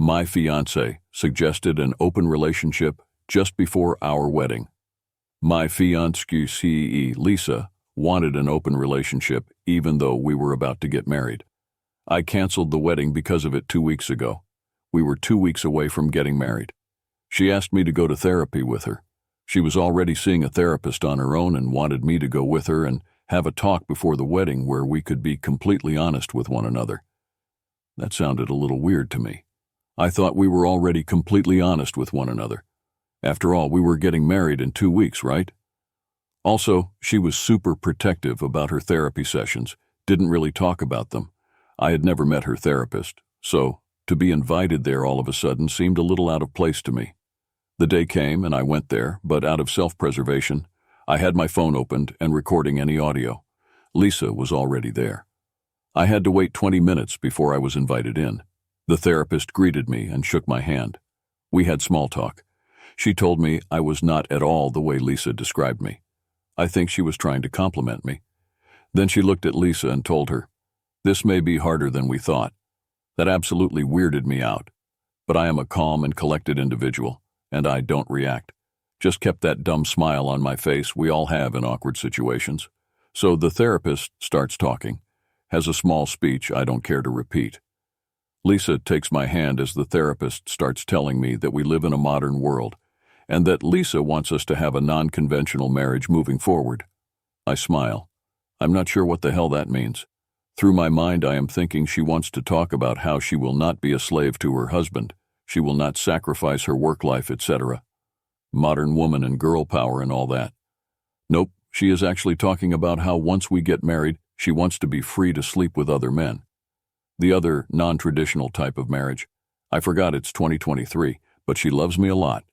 My fiance suggested an open relationship just before our wedding. My fiancée, Lisa, wanted an open relationship even though we were about to get married. I canceled the wedding because of it 2 weeks ago. We were 2 weeks away from getting married. She asked me to go to therapy with her. She was already seeing a therapist on her own and wanted me to go with her and have a talk before the wedding where we could be completely honest with one another. That sounded a little weird to me. I thought we were already completely honest with one another. After all, we were getting married in 2 weeks, right? Also, she was super protective about her therapy sessions, didn't really talk about them. I had never met her therapist, so to be invited there all of a sudden seemed a little out of place to me. The day came and I went there, but out of self-preservation, I had my phone opened and recording any audio. Lisa was already there. I had to wait 20 minutes before I was invited in. The therapist greeted me and shook my hand. We had small talk. She told me I was not at all the way Lisa described me. I think she was trying to compliment me. Then she looked at Lisa and told her, "This may be harder than we thought." That absolutely weirded me out. But I am a calm and collected individual, and I don't react. Just kept that dumb smile on my face we all have in awkward situations. So the therapist starts talking, has a small speech I don't care to repeat. Lisa takes my hand as the therapist starts telling me that we live in a modern world, and that Lisa wants us to have a non-conventional marriage moving forward. I smile. I'm not sure what the hell that means. Through my mind I am thinking she wants to talk about how she will not be a slave to her husband, she will not sacrifice her work life, etc. Modern woman and girl power and all that. Nope, she is actually talking about how once we get married, she wants to be free to sleep with other men. The other non-traditional type of marriage. I forgot it's 2023, but she loves me a lot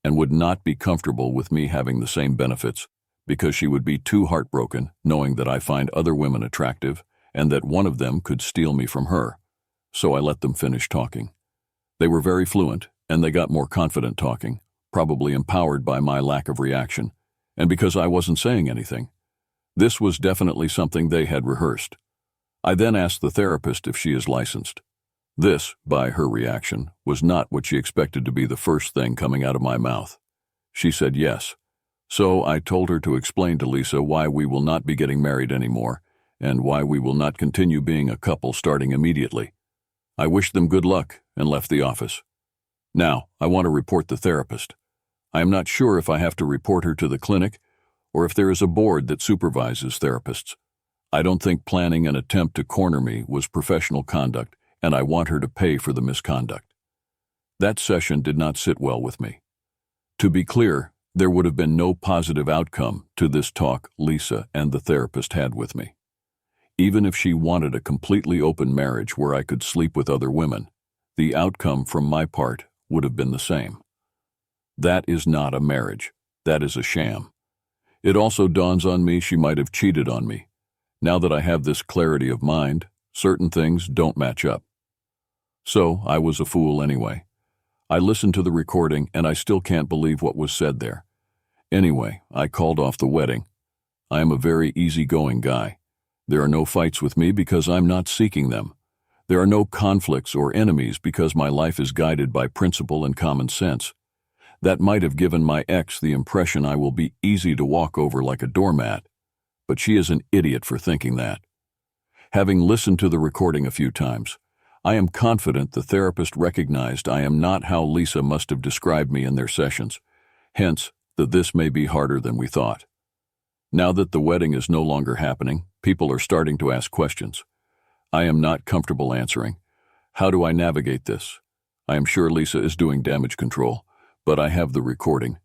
and would not be comfortable with me having the same benefits because she would be too heartbroken knowing that I find other women attractive and that one of them could steal me from her. So I let them finish talking. They were very fluent and they got more confident talking, probably empowered by my lack of reaction, and because I wasn't saying anything. This was definitely something they had rehearsed. I then asked the therapist if she is licensed. This, by her reaction, was not what she expected to be the first thing coming out of my mouth. She said yes. So I told her to explain to Lisa why we will not be getting married anymore and why we will not continue being a couple starting immediately. I wished them good luck and left the office. Now, I want to report the therapist. I am not sure if I have to report her to the clinic or if there is a board that supervises therapists. I don't think planning an attempt to corner me was professional conduct, and I want her to pay for the misconduct. That session did not sit well with me. To be clear, there would have been no positive outcome to this talk Lisa and the therapist had with me. Even if she wanted a completely open marriage where I could sleep with other women, the outcome from my part would have been the same. That is not a marriage. That is a sham. It also dawns on me she might have cheated on me. Now that I have this clarity of mind, certain things don't match up. So I was a fool anyway. I listened to the recording and I still can't believe what was said there. Anyway, I called off the wedding. I am a very easygoing guy. There are no fights with me because I'm not seeking them. There are no conflicts or enemies because my life is guided by principle and common sense. That might have given my ex the impression I will be easy to walk over like a doormat, but she is an idiot for thinking that. Having listened to the recording a few times, I am confident the therapist recognized I am not how Lisa must have described me in their sessions, hence that this may be harder than we thought. Now that the wedding is no longer happening, people are starting to ask questions. I am not comfortable answering. How do I navigate this? I am sure Lisa is doing damage control, but I have the recording,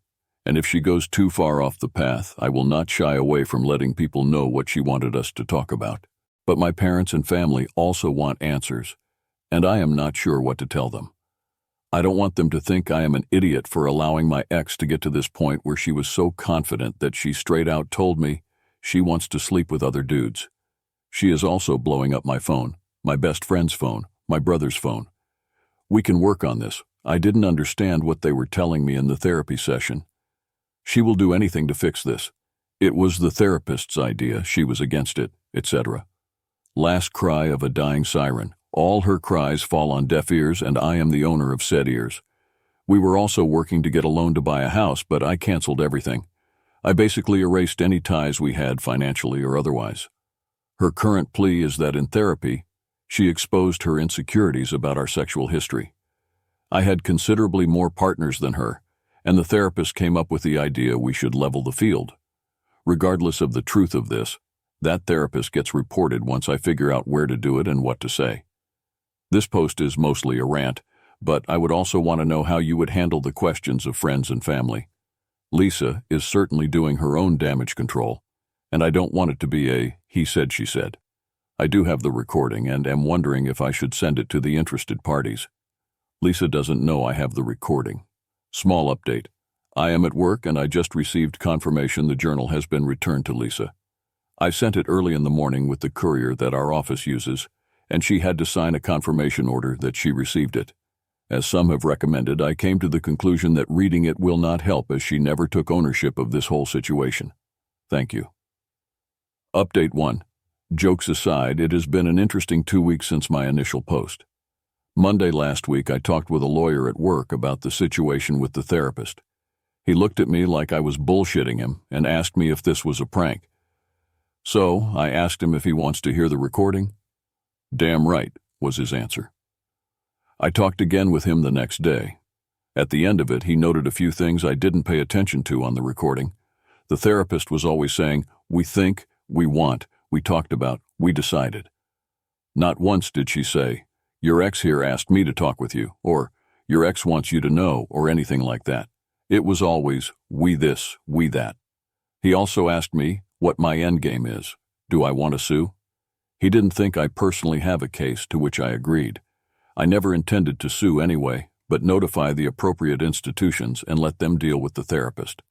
and if she goes too far off the path, I will not shy away from letting people know what she wanted us to talk about. But my parents and family also want answers, and I am not sure what to tell them. I don't want them to think I am an idiot for allowing my ex to get to this point where she was so confident that she straight out told me she wants to sleep with other dudes. She is also blowing up my phone, my best friend's phone, my brother's phone. We can work on this. I didn't understand what they were telling me in the therapy session. She will do anything to fix this. It was the therapist's idea, she was against it, etc. Last cry of a dying siren, All her cries fall on deaf ears, and I am the owner of said ears. We were also working to get a loan to buy a house, but I canceled everything. I basically erased any ties we had financially or otherwise. Her current plea is that in therapy, she exposed her insecurities about our sexual history. I had considerably more partners than her, and the therapist came up with the idea we should level the field. Regardless of the truth of this, that therapist gets reported once I figure out where to do it and what to say. This post is mostly a rant, but I would also want to know how you would handle the questions of friends and family. Lisa is certainly doing her own damage control, and I don't want it to be a he said, she said. I do have the recording and am wondering if I should send it to the interested parties. Lisa doesn't know I have the recording. Small update. I am at work and I just received confirmation the journal has been returned to Lisa. I sent it early in the morning with the courier that our office uses, and she had to sign a confirmation order that she received it. As some have recommended, I came to the conclusion that reading it will not help as she never took ownership of this whole situation. Thank you. Update 1. Jokes aside, it has been an interesting 2 weeks since my initial post. Monday last week, I talked with a lawyer at work about the situation with the therapist. He looked at me like I was bullshitting him and asked me if this was a prank. So I asked him if he wants to hear the recording. Damn right, was his answer. I talked again with him the next day. At the end of it, he noted a few things I didn't pay attention to on the recording. The therapist was always saying, "We think, we want, we talked about, we decided." Not once did she say, "Your ex here asked me to talk with you," or "Your ex wants you to know," or anything like that. It was always, "we this, we that." He also asked me what my endgame is. Do I want to sue? He didn't think I personally have a case, to which I agreed. I never intended to sue anyway, but notify the appropriate institutions and let them deal with the therapist.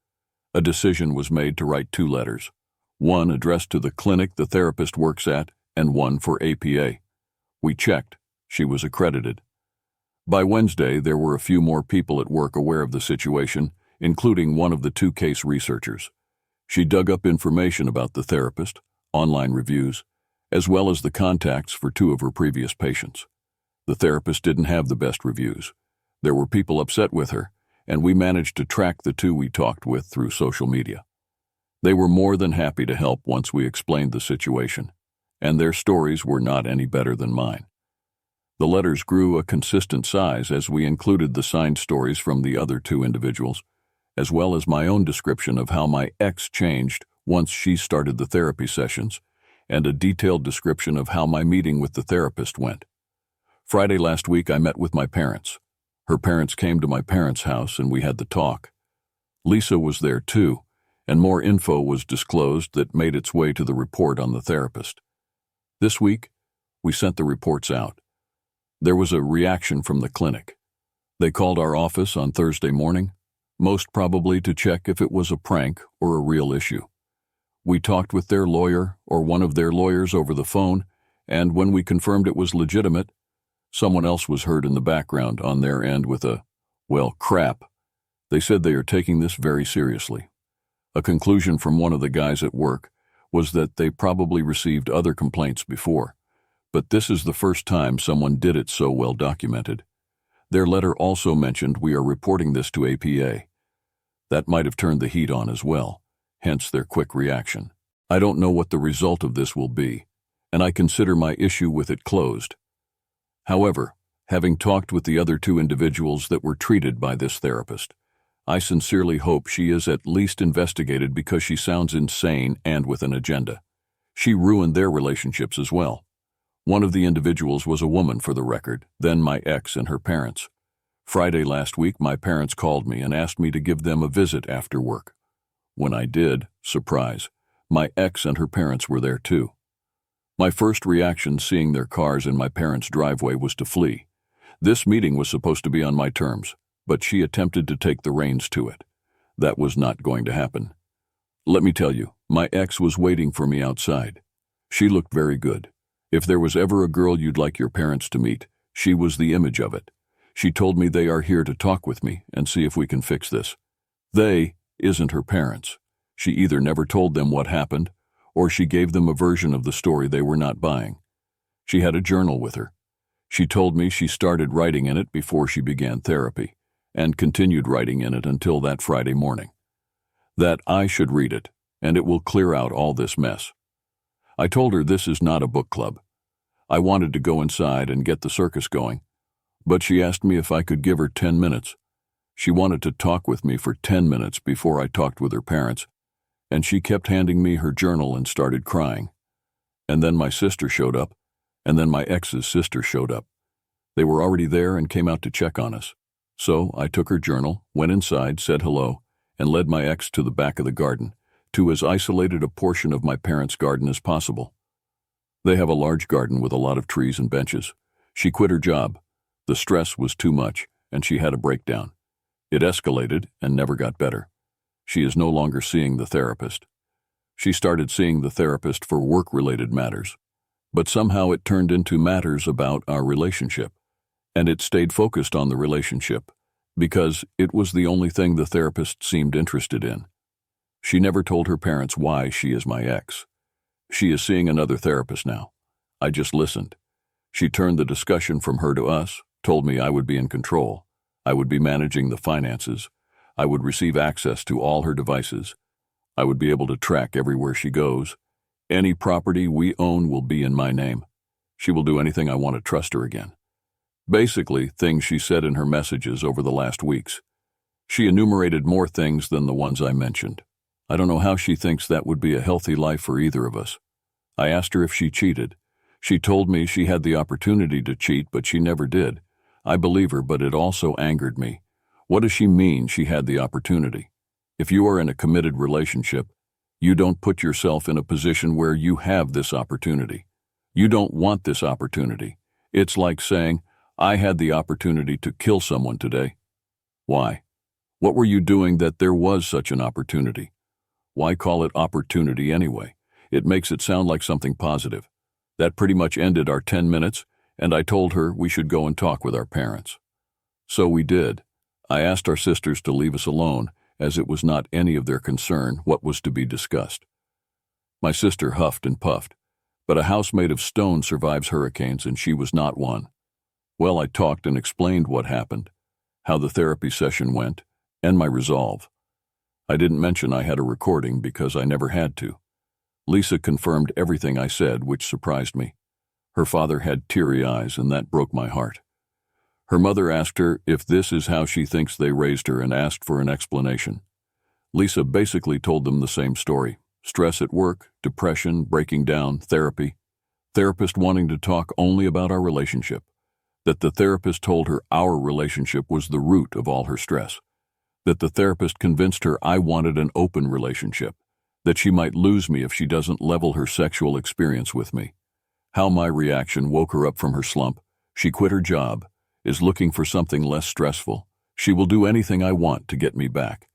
A decision was made to write 2 letters. One addressed to the clinic the therapist works at, and one for APA. We checked. She was accredited. By Wednesday, there were a few more people at work aware of the situation, including one of the 2 case researchers. She dug up information about the therapist, online reviews, as well as the contacts for 2 of her previous patients. The therapist didn't have the best reviews. There were people upset with her, and we managed to track the 2 we talked with through social media. They were more than happy to help once we explained the situation, and their stories were not any better than mine. The letters grew a consistent size as we included the signed stories from the other 2 individuals, as well as my own description of how my ex changed once she started the therapy sessions, and a detailed description of how my meeting with the therapist went. Friday last week, I met with my parents. Her parents came to my parents' house and we had the talk. Lisa was there too, and more info was disclosed that made its way to the report on the therapist. This week, we sent the reports out. There was a reaction from the clinic. They called our office on Thursday morning, most probably to check if it was a prank or a real issue. We talked with their lawyer or one of their lawyers over the phone, and when we confirmed it was legitimate, someone else was heard in the background on their end with a, "Well, crap." They said they are taking this very seriously. A conclusion from one of the guys at work was that they probably received other complaints before, but this is the first time someone did it so well documented. Their letter also mentioned we are reporting this to APA. That might have turned the heat on as well, hence their quick reaction. I don't know what the result of this will be, and I consider my issue with it closed. However, having talked with the other 2 individuals that were treated by this therapist, I sincerely hope she is at least investigated because she sounds insane and with an agenda. She ruined their relationships as well. One of the individuals was a woman, for the record, then my ex and her parents. Friday last week, my parents called me and asked me to give them a visit after work. When I did, surprise, my ex and her parents were there too. My first reaction seeing their cars in my parents' driveway was to flee. This meeting was supposed to be on my terms, but she attempted to take the reins to it. That was not going to happen. Let me tell you, my ex was waiting for me outside. She looked very good. If there was ever a girl you'd like your parents to meet, she was the image of it. She told me they are here to talk with me and see if we can fix this. They isn't her parents. She either never told them what happened, or she gave them a version of the story they were not buying. She had a journal with her. She told me she started writing in it before she began therapy, and continued writing in it until that Friday morning. That I should read it, and it will clear out all this mess. I told her this is not a book club. I wanted to go inside and get the circus going, but she asked me if I could give her 10 minutes. She wanted to talk with me for 10 minutes before I talked with her parents, and she kept handing me her journal and started crying. And then my sister showed up, and then my ex's sister showed up. They were already there and came out to check on us. So I took her journal, went inside, said hello, and led my ex to the back of the garden, to as isolated a portion of my parents' garden as possible. They have a large garden with a lot of trees and benches. She quit her job. The stress was too much, and she had a breakdown. It escalated and never got better. She is no longer seeing the therapist. She started seeing the therapist for work-related matters, but somehow it turned into matters about our relationship, and it stayed focused on the relationship because it was the only thing the therapist seemed interested in. She never told her parents why she is my ex. She is seeing another therapist now. I just listened. She turned the discussion from her to us, told me I would be in control. I would be managing the finances. I would receive access to all her devices. I would be able to track everywhere she goes. Any property we own will be in my name. She will do anything I want to trust her again. Basically, things she said in her messages over the last weeks. She enumerated more things than the ones I mentioned. I don't know how she thinks that would be a healthy life for either of us. I asked her if she cheated. She told me she had the opportunity to cheat, but she never did. I believe her, but it also angered me. What does she mean she had the opportunity? If you are in a committed relationship, you don't put yourself in a position where you have this opportunity. You don't want this opportunity. It's like saying, I had the opportunity to kill someone today. Why? What were you doing that there was such an opportunity? Why call it opportunity anyway? It makes it sound like something positive. That pretty much ended our 10 minutes, and I told her we should go and talk with our parents. So we did. I asked our sisters to leave us alone, as it was not any of their concern what was to be discussed. My sister huffed and puffed, but a house made of stone survives hurricanes, and she was not one. Well, I talked and explained what happened, how the therapy session went, and my resolve. I didn't mention I had a recording because I never had to. Lisa confirmed everything I said, which surprised me. Her father had teary eyes, and that broke my heart. Her mother asked her if this is how she thinks they raised her and asked for an explanation. Lisa basically told them the same story. Stress at work, depression, breaking down, therapy. Therapist wanting to talk only about our relationship. That the therapist told her our relationship was the root of all her stress. That the therapist convinced her I wanted an open relationship. That she might lose me if she doesn't level her sexual experience with me. How my reaction woke her up from her slump. She quit her job, is looking for something less stressful. She will do anything I want to get me back.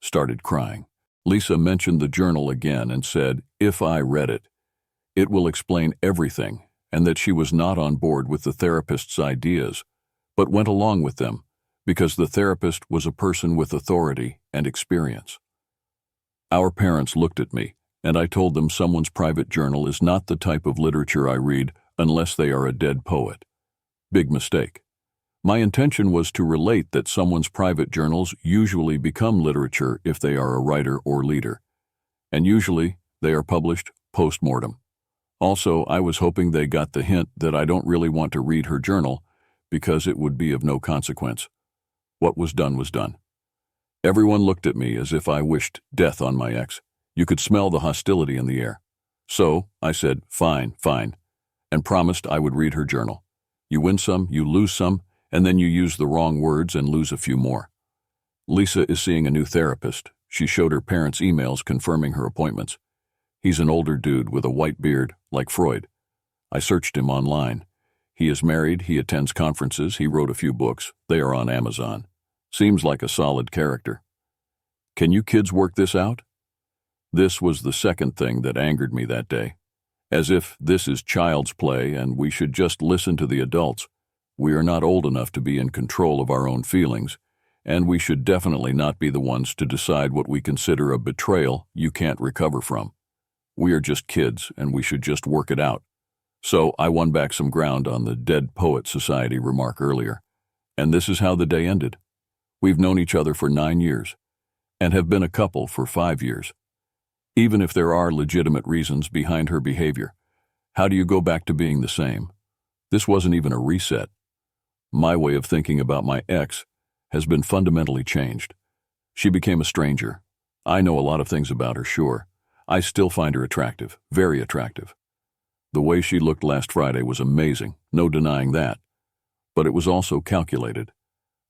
Started crying. Lisa mentioned the journal again and said, if I read it, it will explain everything, and that she was not on board with the therapist's ideas, but went along with them because the therapist was a person with authority and experience. Our parents looked at me, and I told them someone's private journal is not the type of literature I read unless they are a dead poet. Big mistake. My intention was to relate that someone's private journals usually become literature if they are a writer or leader, and usually they are published post-mortem. Also, I was hoping they got the hint that I don't really want to read her journal because it would be of no consequence. What was done was done. Everyone looked at me as if I wished death on my ex. You could smell the hostility in the air. So I said, fine, and promised I would read her journal. You win some, you lose some, and then you use the wrong words and lose a few more. Lisa is seeing a new therapist. She showed her parents emails confirming her appointments. He's an older dude with a white beard, like Freud. I searched him online. He is married, he attends conferences, he wrote a few books. They are on Amazon. Seems like a solid character. Can you kids work this out? This was the second thing that angered me that day. As if this is child's play and we should just listen to the adults. We are not old enough to be in control of our own feelings, and we should definitely not be the ones to decide what we consider a betrayal you can't recover from. We are just kids, and we should just work it out. So I won back some ground on the Dead Poet Society remark earlier, and this is how the day ended. We've known each other for 9 years, and have been a couple for 5 years. Even if there are legitimate reasons behind her behavior, how do you go back to being the same? This wasn't even a reset. My way of thinking about my ex has been fundamentally changed. She became a stranger. I know a lot of things about her, sure. I still find her attractive, very attractive. The way she looked last Friday was amazing, no denying that. But it was also calculated.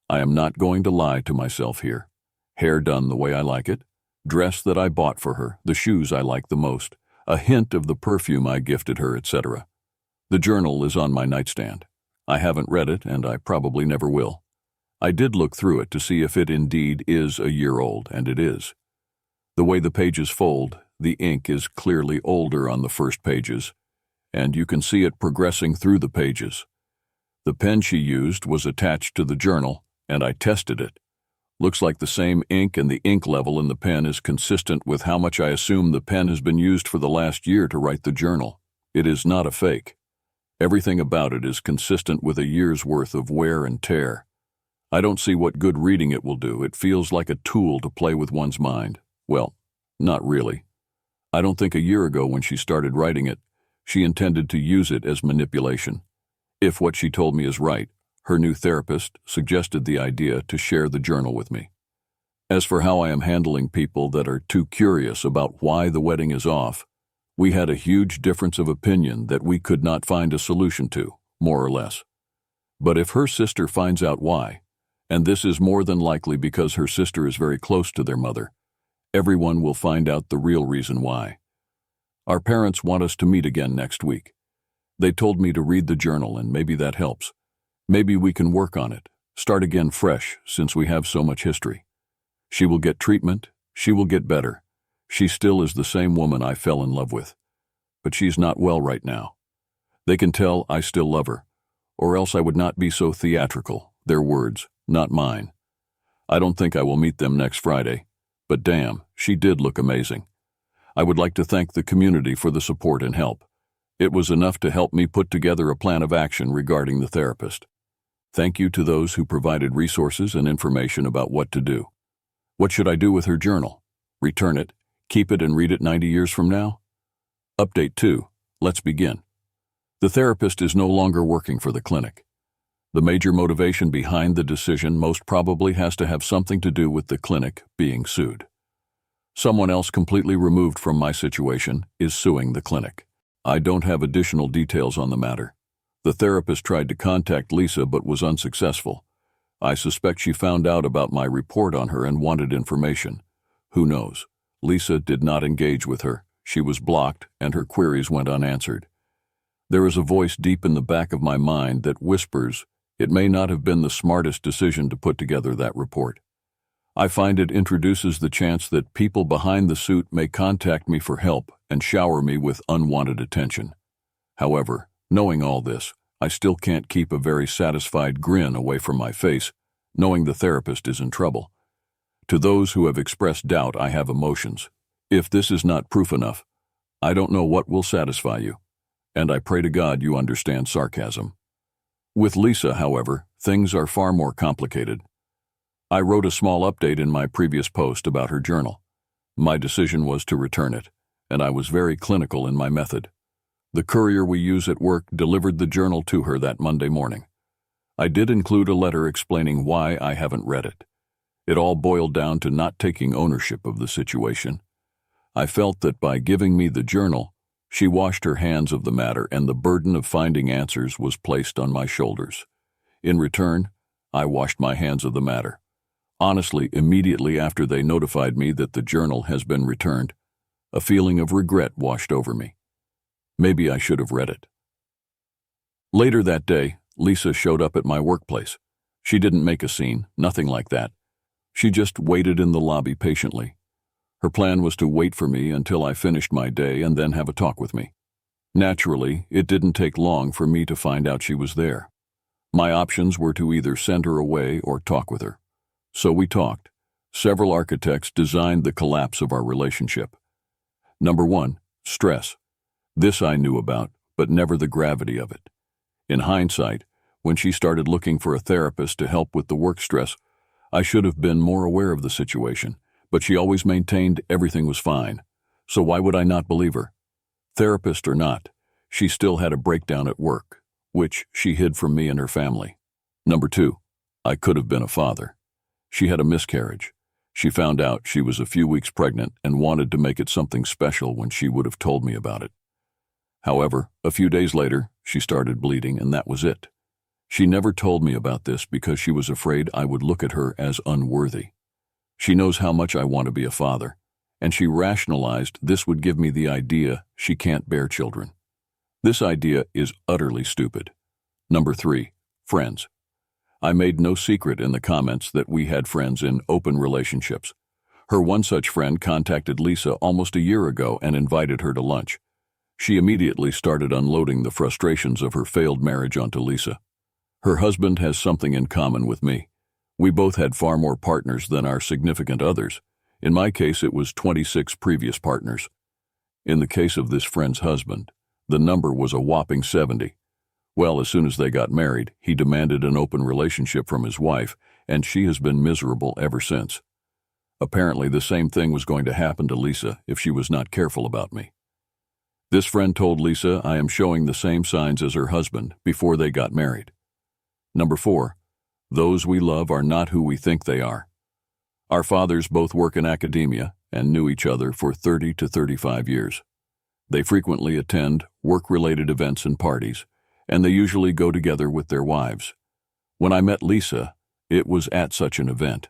I am not going to lie to myself here. Hair done the way I like it, dress that I bought for her, the shoes I like the most, a hint of the perfume I gifted her, etc. The journal is on my nightstand. I haven't read it, and I probably never will. I did look through it to see if it indeed is a year old, and it is. The way the pages fold, the ink is clearly older on the first pages, and you can see it progressing through the pages. The pen she used was attached to the journal, and I tested it. Looks like the same ink, and the ink level in the pen is consistent with how much I assume the pen has been used for the last year to write the journal. It is not a fake. Everything about it is consistent with a year's worth of wear and tear. I don't see what good reading it will do. It feels like a tool to play with one's mind. Well, not really. I don't think a year ago when she started writing it, she intended to use it as manipulation. If what she told me is right, her new therapist suggested the idea to share the journal with me. As for how I am handling people that are too curious about why the wedding is off, we had a huge difference of opinion that we could not find a solution to, more or less. But if her sister finds out why, and this is more than likely because her sister is very close to their mother, everyone will find out the real reason why. Our parents want us to meet again next week. They told me to read the journal, and maybe that helps. Maybe we can work on it, start again fresh, since we have so much history. She will get treatment, she will get better. She still is the same woman I fell in love with. But she's not well right now. They can tell I still love her, or else I would not be so theatrical, their words, not mine. I don't think I will meet them next Friday, but damn, she did look amazing. I would like to thank the community for the support and help. It was enough to help me put together a plan of action regarding the therapist. Thank you to those who provided resources and information about what to do. What should I do with her journal? Return it, keep it and read it 90 years from now? Update 2. Let's begin. The therapist is no longer working for the clinic. The major motivation behind the decision most probably has to have something to do with the clinic being sued. Someone else completely removed from my situation is suing the clinic. I don't have additional details on the matter. The therapist tried to contact Lisa but was unsuccessful. I suspect she found out about my report on her and wanted information. Who knows? Lisa did not engage with her. She was blocked and her queries went unanswered. There is a voice deep in the back of my mind that whispers it may not have been the smartest decision to put together that report. I find it introduces the chance that people behind the suit may contact me for help and shower me with unwanted attention. However, knowing all this, I still can't keep a very satisfied grin away from my face, knowing the therapist is in trouble. To those who have expressed doubt, I have emotions. If this is not proof enough, I don't know what will satisfy you, and I pray to God you understand sarcasm. With Lisa, however, things are far more complicated. I wrote a small update in my previous post about her journal. My decision was to return it, and I was very clinical in my method. The courier we use at work delivered the journal to her that Monday morning. I did include a letter explaining why I haven't read it. It all boiled down to not taking ownership of the situation. I felt that by giving me the journal, she washed her hands of the matter and the burden of finding answers was placed on my shoulders. In return, I washed my hands of the matter. Honestly, immediately after they notified me that the journal has been returned, a feeling of regret washed over me. Maybe I should have read it. Later that day, Lisa showed up at my workplace. She didn't make a scene, nothing like that. She just waited in the lobby patiently. Her plan was to wait for me until I finished my day and then have a talk with me. Naturally, it didn't take long for me to find out she was there. My options were to either send her away or talk with her. So we talked. Several architects designed the collapse of our relationship. Number 1, stress. This I knew about, but never the gravity of it. In hindsight, when she started looking for a therapist to help with the work stress, I should have been more aware of the situation, but she always maintained everything was fine. So why would I not believe her? Therapist or not, she still had a breakdown at work, which she hid from me and her family. Number 2, I could have been a father. She had a miscarriage. She found out she was a few weeks pregnant and wanted to make it something special when she would have told me about it. However, a few days later, she started bleeding, and that was it. She never told me about this because she was afraid I would look at her as unworthy. She knows how much I want to be a father, and she rationalized this would give me the idea she can't bear children. This idea is utterly stupid. Number 3, friends. I made no secret in the comments that we had friends in open relationships. Her one such friend contacted Lisa almost a year ago and invited her to lunch. She immediately started unloading the frustrations of her failed marriage onto Lisa. Her husband has something in common with me. We both had far more partners than our significant others. In my case, it was 26 previous partners. In the case of this friend's husband, the number was a whopping 70. Well, as soon as they got married, he demanded an open relationship from his wife, and she has been miserable ever since. Apparently, the same thing was going to happen to Lisa if she was not careful about me. This friend told Lisa I am showing the same signs as her husband before they got married. Number 4, those we love are not who we think they are. Our fathers both work in academia and knew each other for 30 to 35 years. They frequently attend work-related events and parties, and they usually go together with their wives. When I met Lisa, it was at such an event.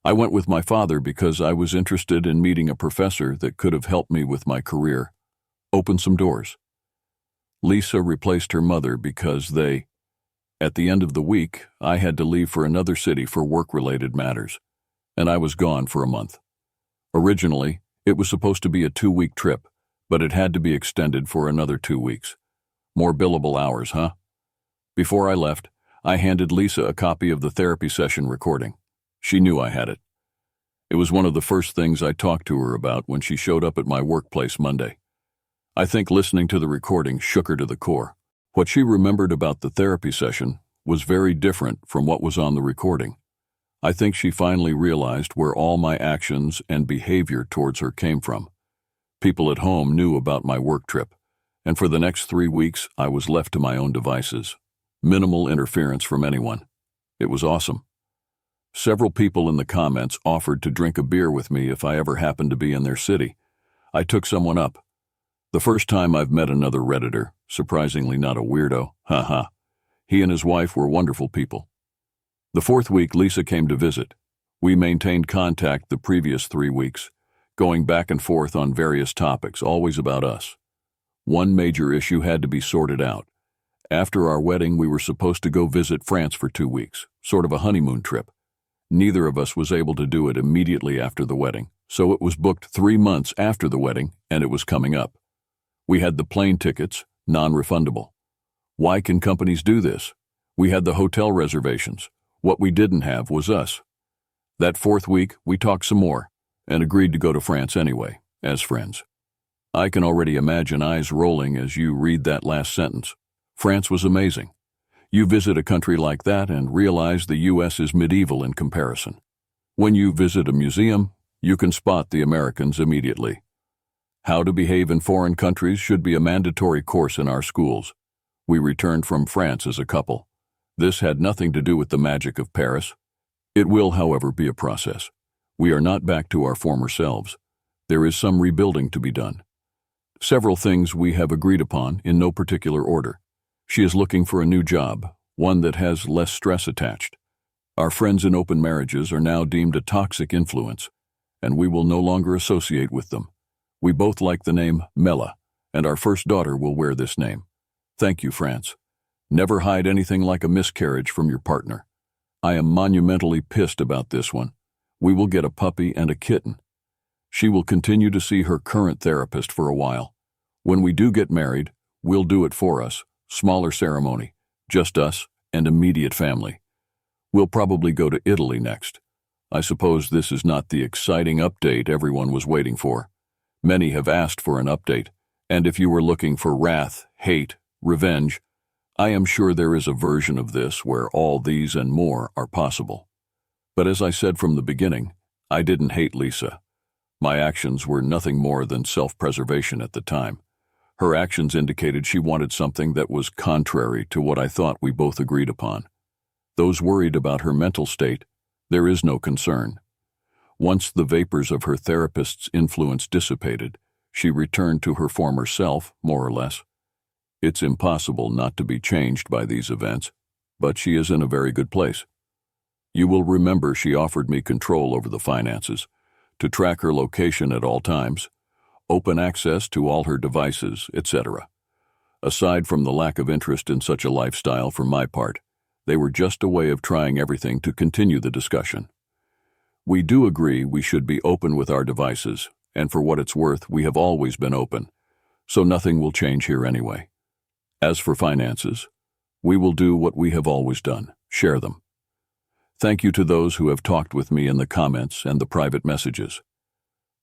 I went with my father because I was interested in meeting a professor that could have helped me with my career, open some doors. Lisa replaced her mother because at the end of the week, I had to leave for another city for work-related matters, and I was gone for a month. Originally, it was supposed to be a 2-week trip, but it had to be extended for another 2 weeks. More billable hours, huh? Before I left, I handed Lisa a copy of the therapy session recording. She knew I had it. It was one of the first things I talked to her about when she showed up at my workplace Monday. I think listening to the recording shook her to the core. What she remembered about the therapy session was very different from what was on the recording. I think she finally realized where all my actions and behavior towards her came from. People at home knew about my work trip, and for the next 3 weeks I was left to my own devices. Minimal interference from anyone. It was awesome. Several people in the comments offered to drink a beer with me if I ever happened to be in their city. I took someone up. The first time I've met another Redditor, surprisingly not a weirdo, haha. He and his wife were wonderful people. The 4th week, Lisa came to visit. We maintained contact the previous 3 weeks, going back and forth on various topics, always about us. One major issue had to be sorted out. After our wedding, we were supposed to go visit France for 2 weeks, sort of a honeymoon trip. Neither of us was able to do it immediately after the wedding, so it was booked 3 months after the wedding, and it was coming up. We had the plane tickets, non-refundable. Why can companies do this? We had the hotel reservations. What we didn't have was us. That 4th week, we talked some more, and agreed to go to France anyway, as friends. I can already imagine eyes rolling as you read that last sentence. France was amazing. You visit a country like that and realize the U.S. is medieval in comparison. When you visit a museum, you can spot the Americans immediately. How to behave in foreign countries should be a mandatory course in our schools. We returned from France as a couple. This had nothing to do with the magic of Paris. It will, however, be a process. We are not back to our former selves. There is some rebuilding to be done. Several things we have agreed upon in no particular order. She is looking for a new job, one that has less stress attached. Our friends in open marriages are now deemed a toxic influence, and we will no longer associate with them. We both like the name Mela, and our first daughter will wear this name. Thank you, France. Never hide anything like a miscarriage from your partner. I am monumentally pissed about this one. We will get a puppy and a kitten. She will continue to see her current therapist for a while. When we do get married, we'll do it for us. Smaller ceremony, just us and immediate family. We'll probably go to Italy next. I suppose this is not the exciting update everyone was waiting for. Many have asked for an update, and if you were looking for wrath, hate, revenge. I am sure there is a version of this where all these and more are possible. But as I said from the beginning, I didn't hate Lisa. My actions were nothing more than self-preservation at the time. Her actions indicated she wanted something that was contrary to what I thought we both agreed upon. Those worried about her mental state, there is no concern. Once the vapors of her therapist's influence dissipated, she returned to her former self, more or less. It's impossible not to be changed by these events, but she is in a very good place. You will remember she offered me control over the finances, to track her location at all times, open access to all her devices, etc. Aside from the lack of interest in such a lifestyle for my part, they were just a way of trying everything to continue the discussion. We do agree we should be open with our devices, and for what it's worth, we have always been open, so nothing will change here anyway. As for finances, we will do what we have always done, share them. Thank you to those who have talked with me in the comments and the private messages.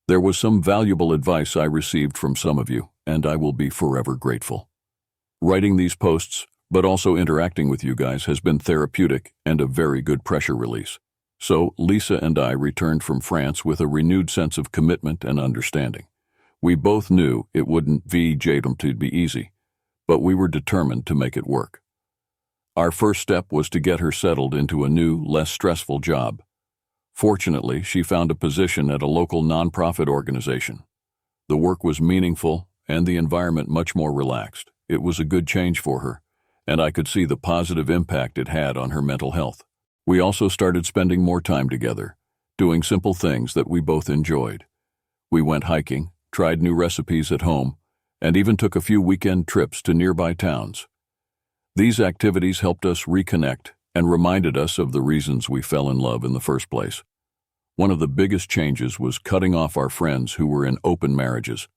There was some valuable advice I received from some of you, and I will be forever grateful. Writing these posts, but also interacting with you guys, has been therapeutic and a very good pressure release. So Lisa and I returned from France with a renewed sense of commitment and understanding. We both knew it wouldn't be easy, but we were determined to make it work. Our first step was to get her settled into a new, less stressful job. Fortunately, she found a position at a local nonprofit organization. The work was meaningful and the environment much more relaxed. It was a good change for her, and I could see the positive impact it had on her mental health. We also started spending more time together, doing simple things that we both enjoyed. We went hiking, tried new recipes at home, and even took a few weekend trips to nearby towns. These activities helped us reconnect and reminded us of the reasons we fell in love in the first place. One of the biggest changes was cutting off our friends who were in open marriages.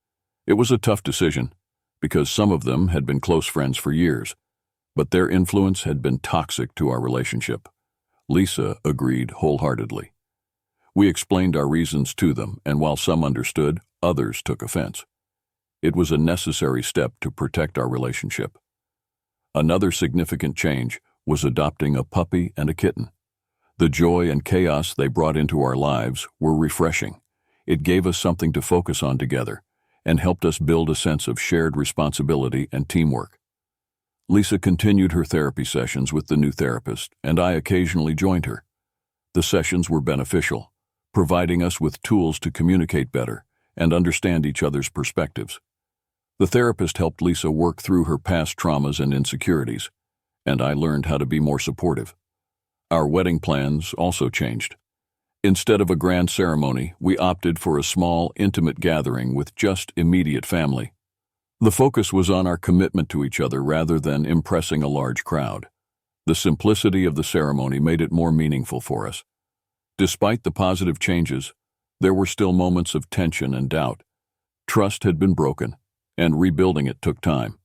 It was a tough decision, because some of them had been close friends for years, but their influence had been toxic to our relationship. Lisa agreed wholeheartedly. We explained our reasons to them, and while some understood, others took offense. It was a necessary step to protect our relationship. Another significant change was adopting a puppy and a kitten. The joy and chaos they brought into our lives were refreshing. It gave us something to focus on together and helped us build a sense of shared responsibility and teamwork. Lisa continued her therapy sessions with the new therapist, and I occasionally joined her. The sessions were beneficial, providing us with tools to communicate better and understand each other's perspectives. The therapist helped Lisa work through her past traumas and insecurities, and I learned how to be more supportive. Our wedding plans also changed. Instead of a grand ceremony, we opted for a small, intimate gathering with just immediate family. The focus was on our commitment to each other rather than impressing a large crowd. The simplicity of the ceremony made it more meaningful for us. Despite the positive changes, there were still moments of tension and doubt. Trust had been broken, and rebuilding it took time.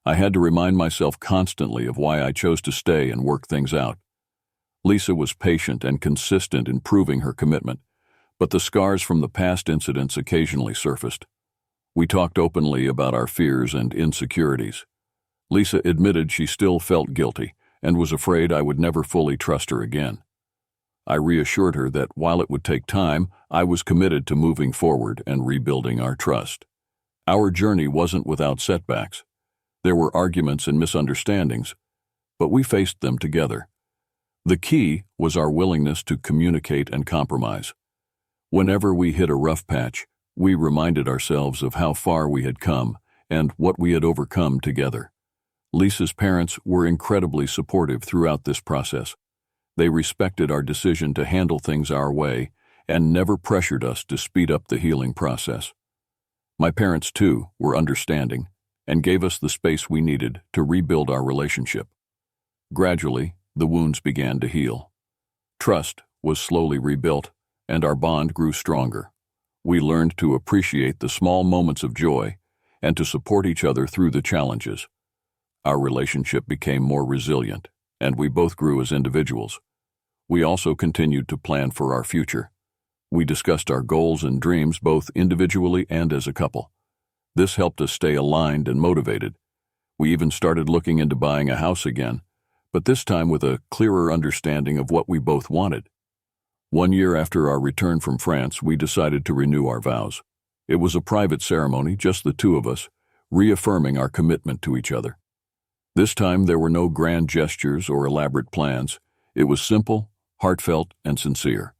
I had to remind myself constantly of why I chose to stay and work things out. Lisa was patient and consistent in proving her commitment, but the scars from the past incidents occasionally surfaced. We talked openly about our fears and insecurities. Lisa admitted she still felt guilty and was afraid I would never fully trust her again. I reassured her that while it would take time, I was committed to moving forward and rebuilding our trust. Our journey wasn't without setbacks. There were arguments and misunderstandings, but we faced them together. The key was our willingness to communicate and compromise. Whenever we hit a rough patch, we reminded ourselves of how far we had come and what we had overcome together. Lisa's parents were incredibly supportive throughout this process. They respected our decision to handle things our way and never pressured us to speed up the healing process. My parents, too, were understanding and gave us the space we needed to rebuild our relationship. Gradually, the wounds began to heal. Trust was slowly rebuilt, and our bond grew stronger. We learned to appreciate the small moments of joy and to support each other through the challenges. Our relationship became more resilient, and we both grew as individuals. We also continued to plan for our future. We discussed our goals and dreams both individually and as a couple. This helped us stay aligned and motivated. We even started looking into buying a house again, but this time with a clearer understanding of what we both wanted. 1 year after our return from France, we decided to renew our vows. It was a private ceremony, just the two of us, reaffirming our commitment to each other. This time there were no grand gestures or elaborate plans. It was simple, heartfelt, and sincere.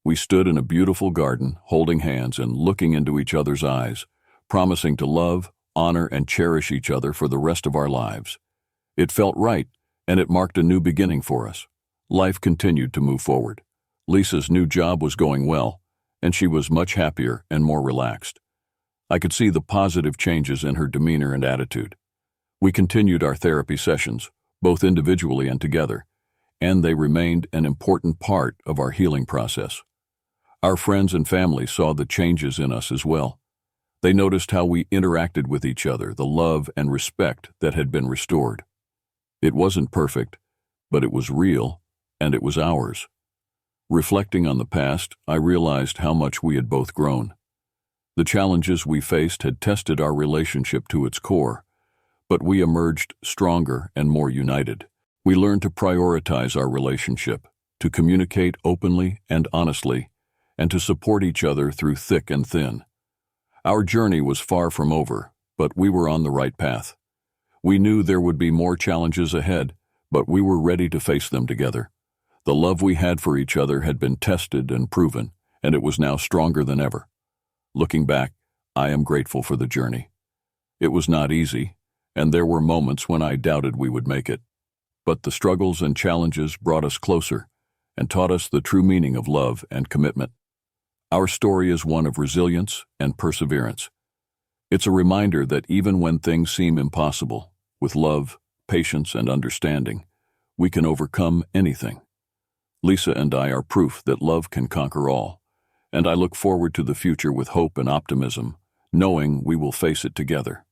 We stood in a beautiful garden, holding hands and looking into each other's eyes, promising to love, honor, and cherish each other for the rest of our lives. It felt right, and it marked a new beginning for us. Life continued to move forward. Lisa's new job was going well, and she was much happier and more relaxed. I could see the positive changes in her demeanor and attitude. We continued our therapy sessions, both individually and together, and they remained an important part of our healing process. Our friends and family saw the changes in us as well. They noticed how we interacted with each other, the love and respect that had been restored. It wasn't perfect, but it was real, and it was ours. Reflecting on the past, I realized how much we had both grown. The challenges we faced had tested our relationship to its core, but we emerged stronger and more united. We learned to prioritize our relationship, to communicate openly and honestly, and to support each other through thick and thin. Our journey was far from over, but we were on the right path. We knew there would be more challenges ahead, but we were ready to face them together. The love we had for each other had been tested and proven, and it was now stronger than ever. Looking back, I am grateful for the journey. It was not easy, and there were moments when I doubted we would make it. But the struggles and challenges brought us closer and taught us the true meaning of love and commitment. Our story is one of resilience and perseverance. It's a reminder that even when things seem impossible, with love, patience, and understanding, we can overcome anything. Lisa and I are proof that love can conquer all, and I look forward to the future with hope and optimism, knowing we will face it together.